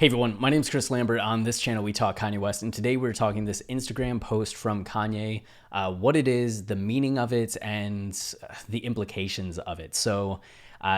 Hey everyone, my name is Chris Lambert. On this channel, we talk Kanye West, and today we're talking this Instagram post from Kanye, what it is, the meaning of it, and the implications of it. So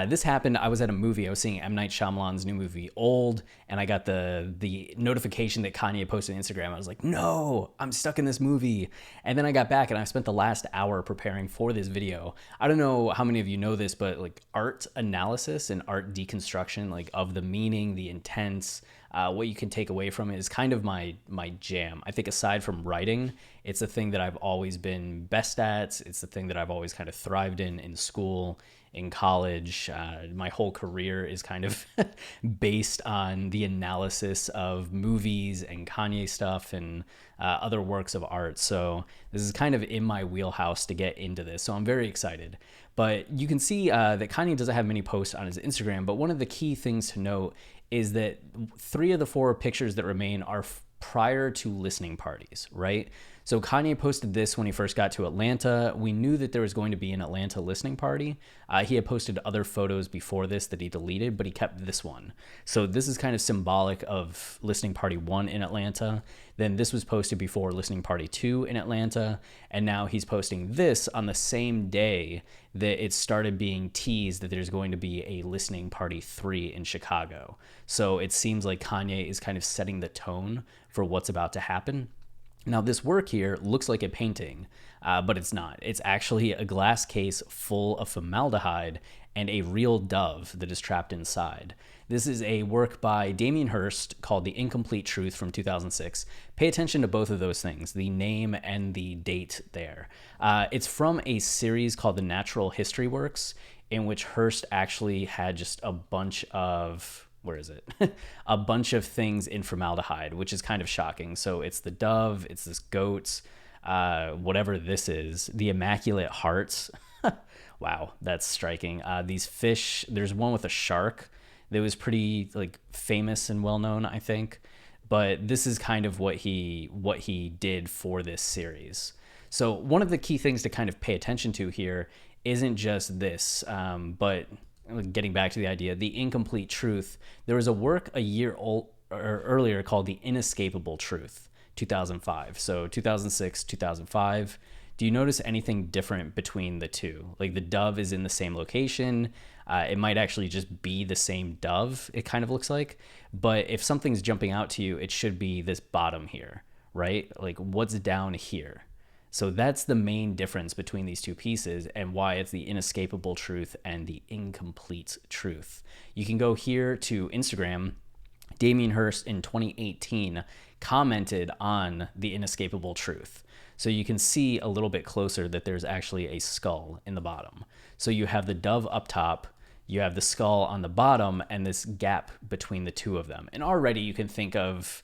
this happened. I was at a movie. I was seeing M. Night Shyamalan's new movie, Old, and I got the notification that Kanye posted on Instagram. I was like, no, I'm stuck in this movie. And then I got back, and I spent the last hour preparing for this video. I don't know how many of you know this, but like art analysis and art deconstruction, like of the meaning, the intents, what you can take away from it is kind of my jam. I think aside from writing, it's the thing that I've always been best at. It's the thing that I've always kind of thrived in school, in college. My whole career is kind of based on the analysis of movies and Kanye stuff and other works of art. So this is kind of in my wheelhouse to get into this. So I'm very excited. But you can see that Kanye doesn't have many posts on his Instagram, but one of the key things to note is that 3 of the 4 pictures that remain are prior to listening parties, right? So Kanye posted this when he first got to Atlanta. We knew that there was going to be an Atlanta listening party. He had posted other photos before this that he deleted, but he kept this one. So this is kind of symbolic of listening party 1 in Atlanta. Then this was posted before listening party 2 in Atlanta. And now he's posting this on the same day that it started being teased that there's going to be a listening party 3 in Chicago. So it seems like Kanye is kind of setting the tone for what's about to happen. Now, this work here looks like a painting, but it's not. It's actually a glass case full of formaldehyde and a real dove that is trapped inside. This is a work by Damien Hirst called The Incomplete Truth from 2006. Pay attention to both of those things, the name and the date there. It's from a series called The Natural History Works, in which Hirst actually had just a bunch of a bunch of things in formaldehyde, which is kind of shocking. So it's the dove, it's this goat, whatever this is, the Immaculate Hearts. Wow, that's striking. These fish, there's one with a shark that was pretty like famous and well known, I think. But this is kind of what he did for this series. So one of the key things to kind of pay attention to here isn't just this, but getting back to the idea, the incomplete truth. There was a work a year old or earlier called The Inescapable Truth, 2005. So 2006, 2005. Do you notice anything different between the two? Like the dove is in the same location. It might actually just be the same dove, it kind of looks like. But if something's jumping out to you, it should be this bottom here, right? Like what's down here? So that's the main difference between these two pieces and why it's the inescapable truth and the incomplete truth. You can go here to Instagram. Damien Hirst in 2018 commented on the inescapable truth. So you can see a little bit closer that there's actually a skull in the bottom. So you have the dove up top, you have the skull on the bottom, and this gap between the two of them. And already you can think of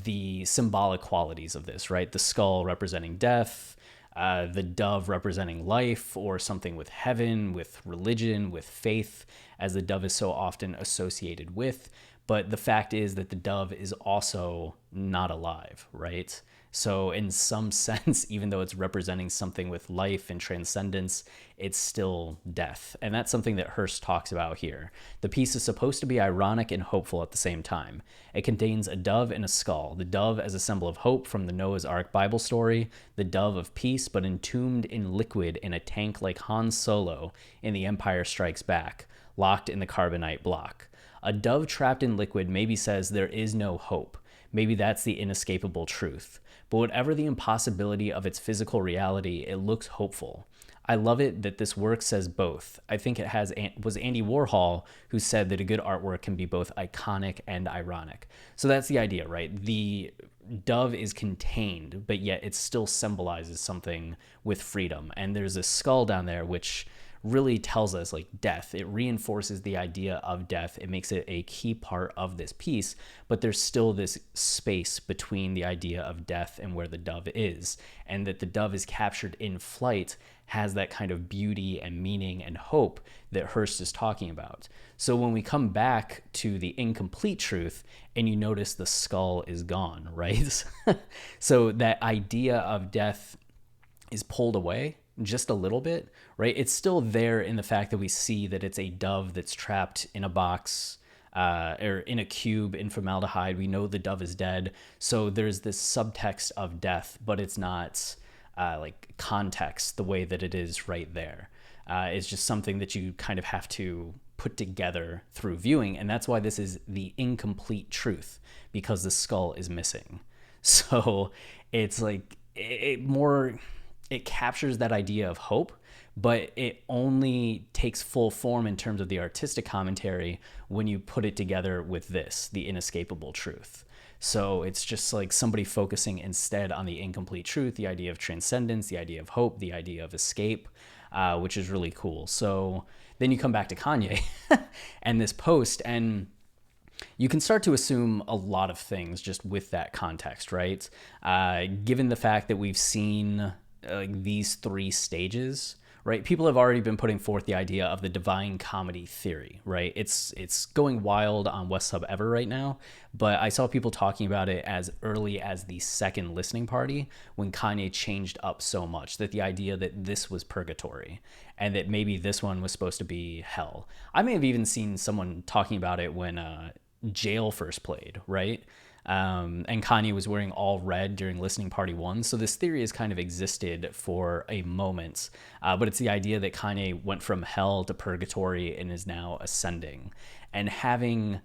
the symbolic qualities of this, right? The skull representing death, the dove representing life or something with heaven, with religion, with faith, as the dove is so often associated with. But the fact is that the dove is also not alive, right? So in some sense, even though it's representing something with life and transcendence, it's still death. And that's something that Hirst talks about here. The piece is supposed to be ironic and hopeful at the same time. It contains a dove and a skull. The dove as a symbol of hope from the Noah's Ark Bible story, the dove of peace, but entombed in liquid in a tank like Han Solo in The Empire Strikes Back, locked in the carbonite block. A dove trapped in liquid maybe says there is no hope. Maybe that's the inescapable truth. But whatever the impossibility of its physical reality, it looks hopeful. I love it that this work says both. I think it was Andy Warhol who said that a good artwork can be both iconic and ironic. So that's the idea, right? The dove is contained, but yet it still symbolizes something with freedom. And there's a skull down there, which really tells us like death. It reinforces the idea of death. It makes it a key part of this piece, but there's still this space between the idea of death and where the dove is, and that the dove is captured in flight has that kind of beauty and meaning and hope that Hirst is talking about. So when we come back to the incomplete truth and you notice the skull is gone, right? So that idea of death is pulled away just a little bit, right? It's still there in the fact that we see that it's a dove that's trapped in a box or in a cube in formaldehyde. We know the dove is dead. So there's this subtext of death, but it's not like context the way that it is right there. It's just something that you kind of have to put together through viewing. And that's why this is the incomplete truth, because the skull is missing. So it's like it captures that idea of hope, but it only takes full form in terms of the artistic commentary when you put it together with this, the inescapable truth. So it's just like somebody focusing instead on the incomplete truth, the idea of transcendence, the idea of hope, the idea of escape, which is really cool. So then you come back to Kanye and this post, and you can start to assume a lot of things just with that context, right? Given the fact that we've seen these three stages, right? People have already been putting forth the idea of the divine comedy theory, right? It's going wild on West Sub Ever right now, but I saw people talking about it as early as the second listening party when Kanye changed up so much, that the idea that this was purgatory and that maybe this one was supposed to be hell. I may have even seen someone talking about it when Jail first played, right? And Kanye was wearing all red during listening party 1. So this theory has kind of existed for a moment, but it's the idea that Kanye went from hell to purgatory and is now ascending, and having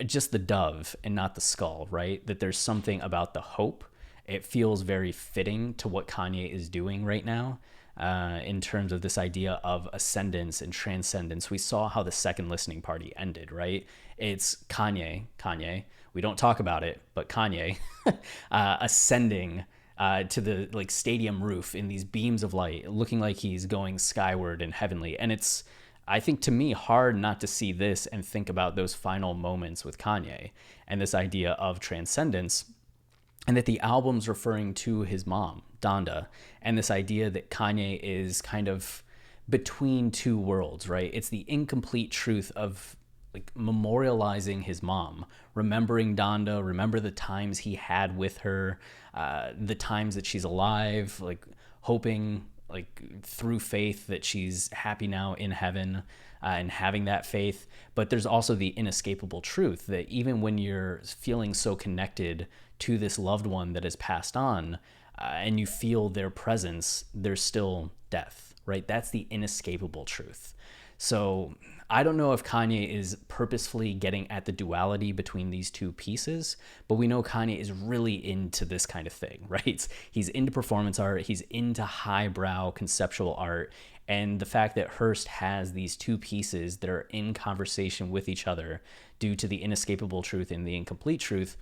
just the dove and not the skull, right? That there's something about the hope. It feels very fitting to what Kanye is doing right now. In terms of this idea of ascendance and transcendence. We saw how the second listening party ended, right? It's Kanye. We don't talk about it, but Kanye ascending to the like stadium roof in these beams of light, looking like he's going skyward and heavenly. And it's, I think, to me, hard not to see this and think about those final moments with Kanye and this idea of transcendence, and that the album's referring to his mom, Donda, and this idea that Kanye is kind of between two worlds, right? It's the incomplete truth of like memorializing his mom, remembering Donda, remember the times he had with her, the times that she's alive, like hoping like through faith that she's happy now in heaven, and having that faith. But there's also the inescapable truth that even when you're feeling so connected to this loved one that has passed on, and you feel their presence, there's still death, right? That's the inescapable truth. So I don't know if Kanye is purposefully getting at the duality between these two pieces, but we know Kanye is really into this kind of thing, right? He's into performance art, he's into highbrow conceptual art, and the fact that Hearst has these two pieces that are in conversation with each other due to the inescapable truth and the incomplete truth,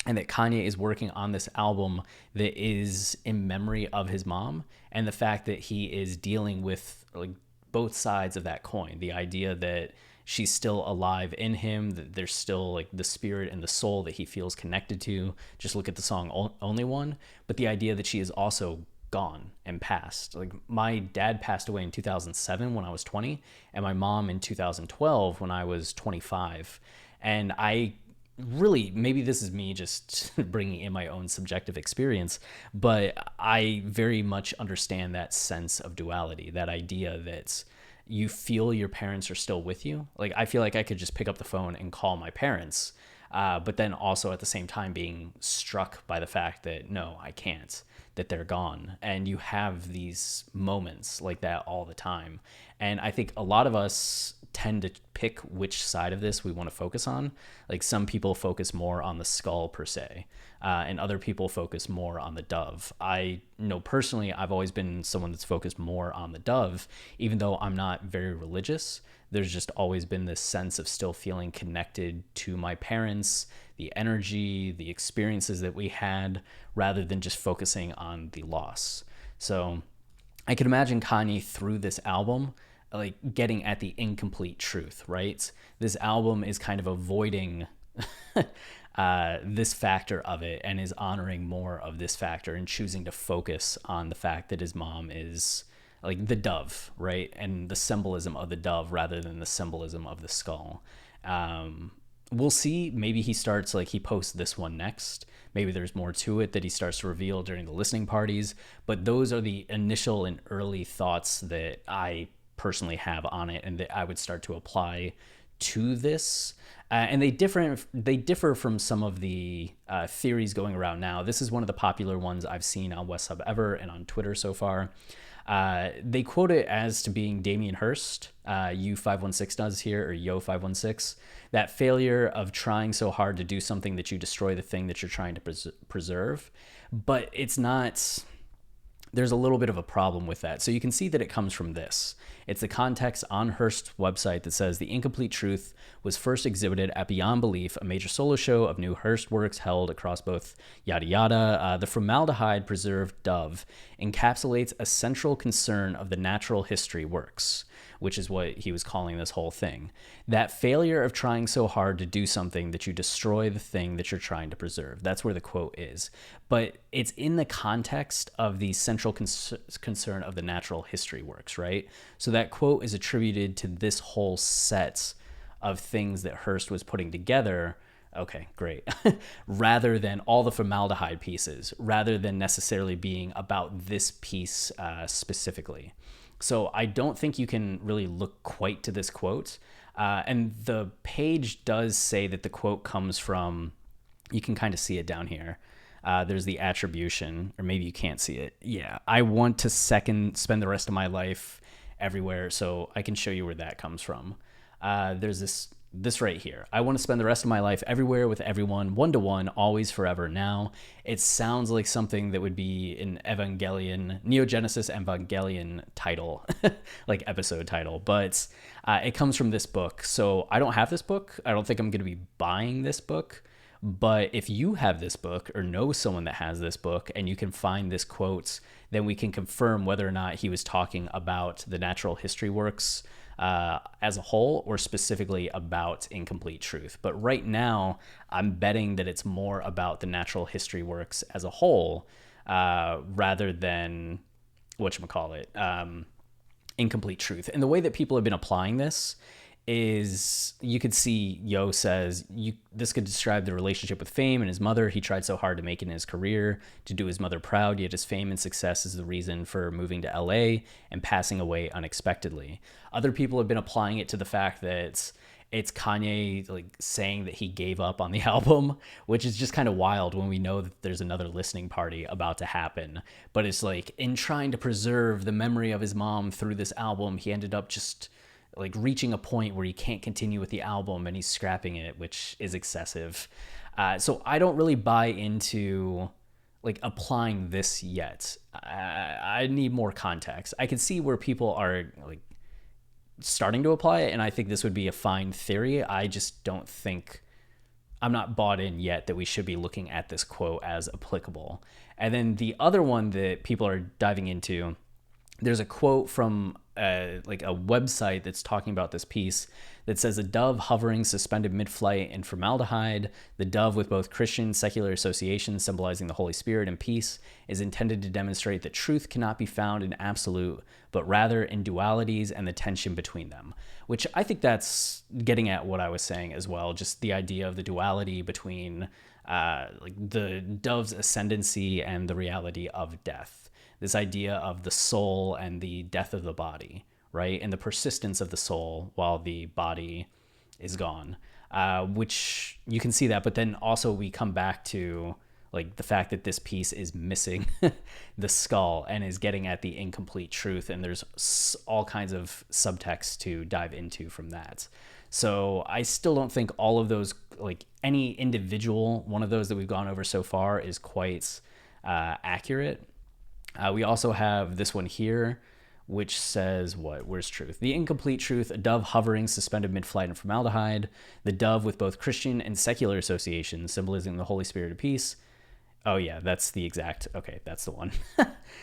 and that Kanye is working on this album that is in memory of his mom, and the fact that he is dealing with like both sides of that coin, the idea that she's still alive in him, that there's still like the spirit and the soul that he feels connected to. Just look at the song Only One, but the idea that she is also gone and passed. Like my dad passed away in 2007 when I was 20, and my mom in 2012 when I was 25. And I really, maybe this is me just bringing in my own subjective experience, but I very much understand that sense of duality, that idea that you feel your parents are still with you. Like I feel like I could just pick up the phone and call my parents, but then also at the same time being struck by the fact that no, I can't, that they're gone. And you have these moments like that all the time. And I think a lot of us tend to pick which side of this we want to focus on. Like some people focus more on the skull per se, and other people focus more on the dove. I know personally, I've always been someone that's focused more on the dove, even though I'm not very religious. There's just always been this sense of still feeling connected to my parents, the energy, the experiences that we had, rather than just focusing on the loss. So I could imagine Kanye through this album like getting at the incomplete truth, right? This album is kind of avoiding this factor of it and is honoring more of this factor and choosing to focus on the fact that his mom is like the dove, right? And the symbolism of the dove rather than the symbolism of the skull. We'll see. Maybe he starts like he posts this one next. Maybe there's more to it that he starts to reveal during the listening parties. But those are the initial and early thoughts that I personally have on it and that I would start to apply to this. And they differ from some of the theories going around now. This is one of the popular ones I've seen on West Sub Ever and on Twitter so far. They quote it as to being Damien Hirst, U516 does here, or Yo516, that failure of trying so hard to do something that you destroy the thing that you're trying to preserve. But it's not, there's a little bit of a problem with that. So you can see that it comes from this. It's the context on Hearst's website that says the incomplete truth was first exhibited at Beyond Belief, a major solo show of new Hearst works held across both yada yada. The formaldehyde preserved dove encapsulates a central concern of the natural history works, which is what he was calling this whole thing. That failure of trying so hard to do something that you destroy the thing that you're trying to preserve. That's where the quote is. But it's in the context of the central concern of the natural history works, right? So that quote is attributed to this whole set of things that Hearst was putting together. Okay, great. Rather than all the formaldehyde pieces, rather than necessarily being about this piece specifically. So I don't think you can really look quite to this quote. And the page does say that the quote comes from, you can kind of see it down here. There's the attribution, or maybe you can't see it. Yeah, I want to spend the rest of my life everywhere, so I can show you where that comes from. There's this right here. I want to spend the rest of my life everywhere with everyone, one-to-one, always, forever, now. It sounds like something that would be an Evangelion, Neogenesis Evangelion title, like episode title, but it comes from this book. So I don't have this book. I don't think I'm going to be buying this book. But if you have this book or know someone that has this book and you can find this quote, then we can confirm whether or not he was talking about the natural history works as a whole, or specifically about incomplete truth. But right now, I'm betting that it's more about the natural history works as a whole, rather than incomplete truth. And the way that people have been applying this is, you could see Yo says, this could describe the relationship with fame and his mother. He tried so hard to make it in his career, to do his mother proud, yet his fame and success is the reason for moving to LA and passing away unexpectedly. Other people have been applying it to the fact that it's Kanye like saying that he gave up on the album, which is just kind of wild when we know that there's another listening party about to happen. But it's like, in trying to preserve the memory of his mom through this album, he ended up just like reaching a point where he can't continue with the album and he's scrapping it, which is excessive. So I don't really buy into like applying this yet. I need more context. I can see where people are like starting to apply it, and I think this would be a fine theory. I just don't think, I'm not bought in yet that we should be looking at this quote as applicable. And then the other one that people are diving into, there's a quote from like a website that's talking about this piece that says, a dove hovering suspended mid-flight in formaldehyde, the dove with both Christian secular associations symbolizing the Holy Spirit and peace, is intended to demonstrate that truth cannot be found in absolute, but rather in dualities and the tension between them, which I think that's getting at what I was saying as well, just the idea of the duality between like the dove's ascendancy and the reality of death. This idea of the soul and the death of the body, right? And the persistence of the soul while the body is gone, which you can see that. But then also we come back to like the fact that this piece is missing the skull and is getting at the incomplete truth. And there's all kinds of subtext to dive into from that. So I still don't think all of those, like any individual one of those that we've gone over so far is quite accurate. We also have this one here, which says what? Where's truth? The incomplete truth, a dove hovering suspended mid-flight in formaldehyde, the dove with both Christian and secular associations, symbolizing the Holy Spirit of peace. Oh yeah, that's the exact, okay, that's the one.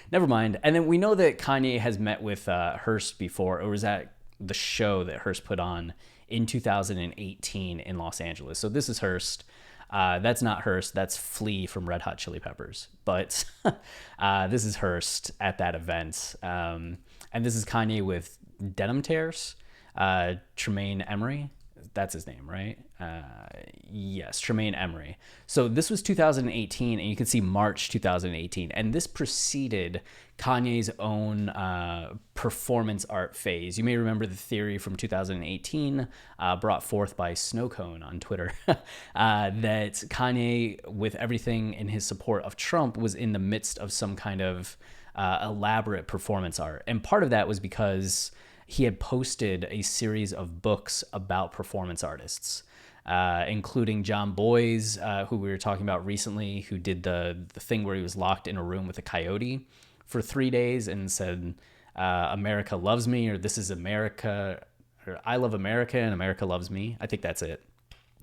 Never mind. And then we know that Kanye has met with Hearst before, or was at the show that Hearst put on in 2018 in Los Angeles. So this is Hearst. That's not Hearst, that's Flea from Red Hot Chili Peppers. But this is Hearst at that event. And this is Kanye with Denim Tears, Tremaine Emory. That's his name, right? Yes, Tremaine Emory. So this was 2018, and you can see March 2018, and this preceded Kanye's own performance art phase. You may remember the theory from 2018, brought forth by Snowcone on Twitter, that Kanye, with everything in his support of Trump, was in the midst of some kind of elaborate performance art. And part of that was because he had posted a series of books about performance artists, including John Boyes, who we were talking about recently, who did the thing where he was locked in a room with a coyote for 3 days and said, America loves me, or this is America, or I love America and America loves me. I think that's it.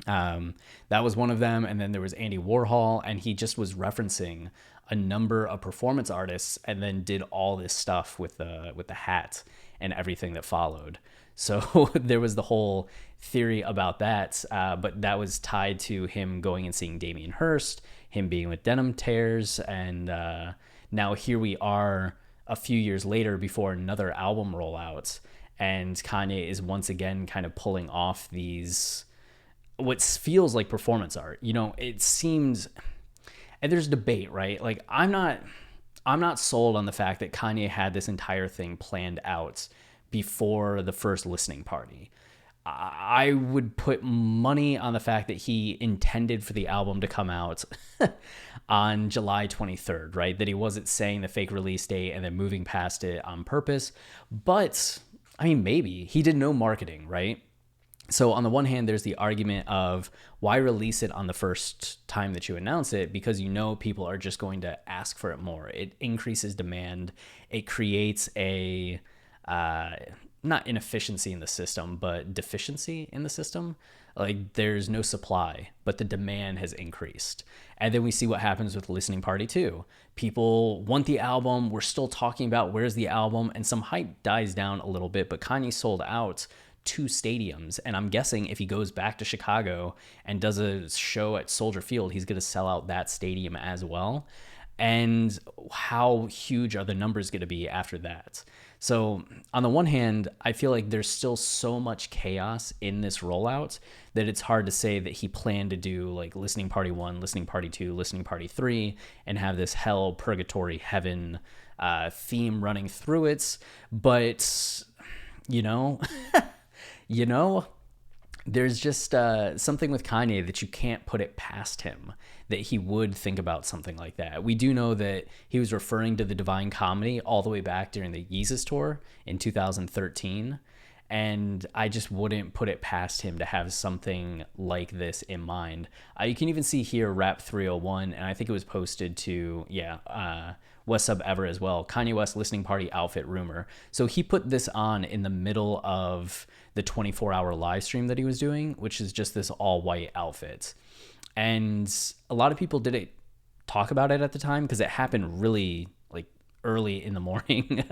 That was one of them. And then there was Andy Warhol, and he just was referencing a number of performance artists and then did all this stuff with the hat and everything that followed. So there was the whole theory about that, but that was tied to him going and seeing Damien Hirst, him being with Denim Tears, and now here we are a few years later before another album rollout, and Kanye is once again kind of pulling off these what feels like performance art. You know, it seems, and there's debate, right? Like I'm not sold on the fact that Kanye had this entire thing planned out before the first listening party. I would put money on the fact that he intended for the album to come out on July 23rd, right? That he wasn't saying the fake release date and then moving past it on purpose. But I mean, maybe he did no marketing, right? So on the one hand, there's the argument of why release it on the first time that you announce it, because you know people are just going to ask for it more. It increases demand. It creates a not inefficiency in the system, but deficiency in the system. Like there's no supply, but the demand has increased. And then we see what happens with Listening Party 2. People want the album. We're still talking about where's the album, and some hype dies down a little bit, but Kanye sold out 2 stadiums, and I'm guessing if he goes back to Chicago and does a show at Soldier Field, he's going to sell out that stadium as well. And how huge are the numbers going to be after that? So on the one hand, I feel like there's still so much chaos in this rollout that it's hard to say that he planned to do like Listening Party 1, Listening Party 2, Listening Party 3, and have this hell, purgatory, heaven theme running through it. But, you know... You know, there's just something with Kanye that you can't put it past him, that he would think about something like that. We do know that he was referring to the Divine Comedy all the way back during the Yeezus tour in 2013. And I just wouldn't put it past him to have something like this in mind. You can even see here Rap 301, and I think it was posted to, West Sub Ever as well. Kanye West listening party outfit rumor. So he put this on in the middle of the 24-hour live stream that he was doing, which is just this all-white outfit. And a lot of people didn't talk about it at the time because it happened really like early in the morning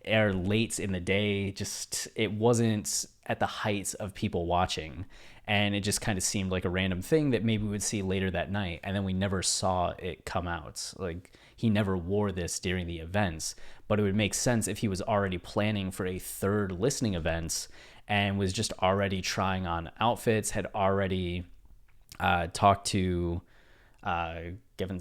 or late in the day. Just it wasn't at the heights of people watching, and it just kind of seemed like a random thing that maybe we would see later that night, and then we never saw it come out. Like he never wore this during the events, but it would make sense if he was already planning for a third listening event and was just already trying on outfits, had already talked to Gavin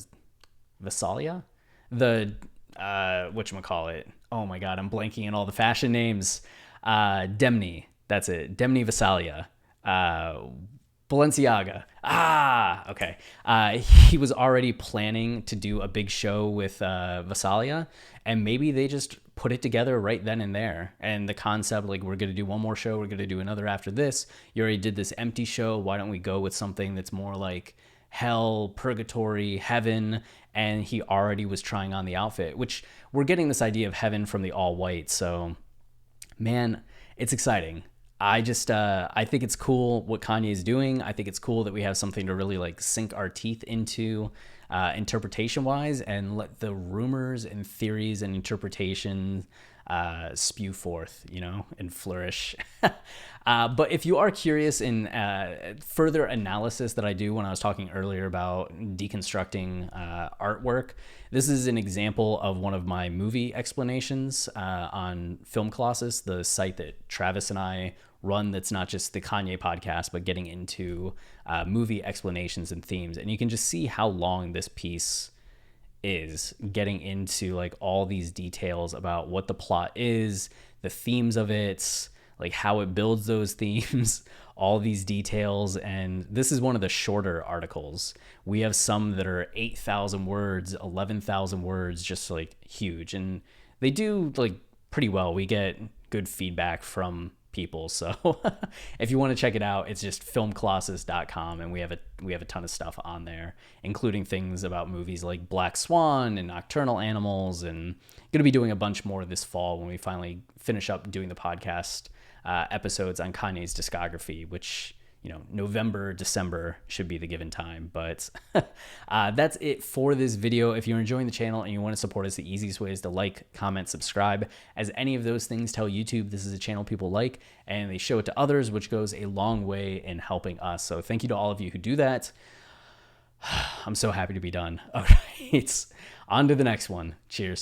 Visalia, the whatchamacallit. Oh my God, I'm blanking on all the fashion names. Demny, that's it. Demny Visalia. Balenciaga. Okay. He was already planning to do a big show with Visalia, and maybe they just put it together right then and there. And the concept, like, we're going to do one more show, we're going to do another after this. You already did this empty show. Why don't we go with something that's more like hell, purgatory, heaven? And he already was trying on the outfit, which we're getting this idea of heaven from the all white. So, man, it's exciting. I think it's cool what Kanye is doing. I think it's cool that we have something to really like sink our teeth into interpretation wise, and let the rumors and theories and interpretations spew forth, and flourish. But if you are curious in further analysis that I do when I was talking earlier about deconstructing artwork, this is an example of one of my movie explanations on Film Colossus, the site that Travis and I run that's not just the Kanye podcast, but getting into movie explanations and themes. And you can just see how long this piece is, getting into like all these details about what the plot is, the themes of it, like how it builds those themes, all these details. And this is one of the shorter articles. We have some that are 8,000 words, 11,000 words, just like huge. And they do like pretty well. We get good feedback from people. So if you want to check it out, it's just filmcolossus.com, and we have a ton of stuff on there, including things about movies like Black Swan and Nocturnal Animals, and going to be doing a bunch more this fall when we finally finish up doing the podcast episodes on Kanye's discography, which, you know, November, December should be the given time. But that's it for this video. If you're enjoying the channel and you want to support us, the easiest way is to like, comment, subscribe, as any of those things tell YouTube this is a channel people like, and they show it to others, which goes a long way in helping us. So thank you to all of you who do that. I'm so happy to be done. All right, on to the next one. Cheers.